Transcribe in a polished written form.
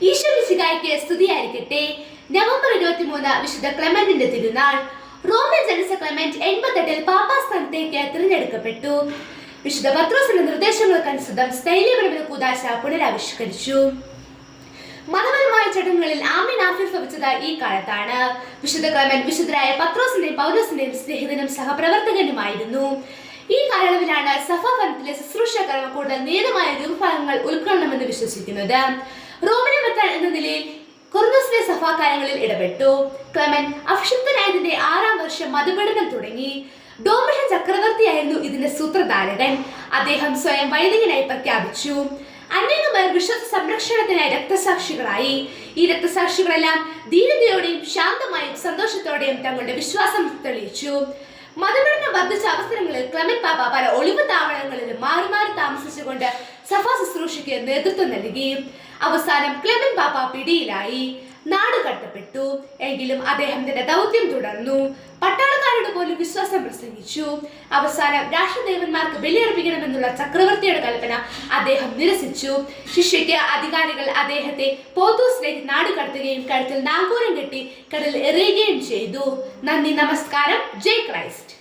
ഈശോമിശിഹായ്ക്ക് സ്തുതിയായിരിക്കട്ടെ. നവംബർ 23 വിശുദ്ധ ക്ലെമന്റിന്റെ തിരുനാൾ. Roman ജനസ Clement 88 പാപ്പാ സ്ഥാനത്തേക്ക് തിരഞ്ഞെടുക്കപ്പെട്ടു. വിശുദ്ധ പത്രോസിന്റെ നിർദ്ദേശങ്ങൾക്കനുസൃതം സ്ഥൈര്യപരമായ കൂദാശ പുനരാവിഷ്കരിച്ചു. മതപരമായ ചടങ്ങുകളിൽ ആമീൻ ആവിർഭവിച്ചത് ഈ കാലത്താണ്. വിശുദ്ധ ക്ലെമന്റ് വിശുദ്ധരായ പത്രോസിന്റെയും പൗലോസിന്റെയും സ്നേഹിതനും സഹപ്രവർത്തകനുമായിരുന്നു. ഈ കാലയളവിലാണ് സഭാഭരണത്തിലെ ശുശ്രൂഷകർമ്മം കൂടുതൽ നിയതമായ രൂപഭാഗങ്ങൾ ഉൾക്കൊള്ളണമെന്ന് വിശ്വസിക്കുന്നത്. റോമൻ മെത്രാൻ എന്ന നിലയിൽ കൊറിന്തോസിലെ സഭാകാര്യങ്ങളിൽ ഇടപെട്ടു. ക്ലെമന്റ് അഭിഷിക്തനായതിന്റെ 6-ാം വർഷം മതപഠനം തുടങ്ങി. ഡോമിഷ്യൻ ചക്രവർത്തിയായിരുന്നു ഇതിന്റെ സൂത്രധാരകൻ. അദ്ദേഹം സ്വയം വൈദികനായി പ്രഖ്യാപിച്ചു. അനേകം പേർ വിശ്വാസ സംരക്ഷണത്തിനായി രക്തസാക്ഷികളായി. ഈ രക്തസാക്ഷികളെല്ലാം ധീരതയോടെയും ശാന്തമായും സന്തോഷത്തോടെയും തങ്ങളുടെ വിശ്വാസം തെളിയിച്ചു. മതപഠനം വർദ്ധിച്ച അവസരങ്ങളിൽ ക്ലെമന്റ് പാപ്പ പല ഒളിവ് താവളങ്ങളിലും മാറി മാറി താമസിച്ചുകൊണ്ട് സഭാ ശുശ്രൂഷയ്ക്ക് നേതൃത്വം നൽകി. അവസാനം ക്ലെമന്റ് പാപ്പ പിടിയിലായി, നാട് കടത്തപ്പെട്ടു. എങ്കിലും അദ്ദേഹം തന്റെ ദൗത്യം തുടർന്നു. പട്ടാളക്കാരോട് പോലും വിശ്വാസം പ്രസംഗിച്ചു. അവസാനം രാഷ്ട്രദേവന്മാർക്ക് ബലിയർപ്പിക്കണമെന്നുള്ള ചക്രവർത്തിയുടെ കൽപ്പന അദ്ദേഹം നിരസിച്ചു. ശിഷ്യയ്ക്ക് അധികാരികൾ അദ്ദേഹത്തെ പോത്തൂസിലേക്ക് നാട് കടത്തുകയും കഴുത്തിൽ നാങ്കൂരം കെട്ടി കടലിൽ എറിയുകയും ചെയ്തു. നന്ദി, നമസ്കാരം. ജയ് ക്രൈസ്റ്റ്.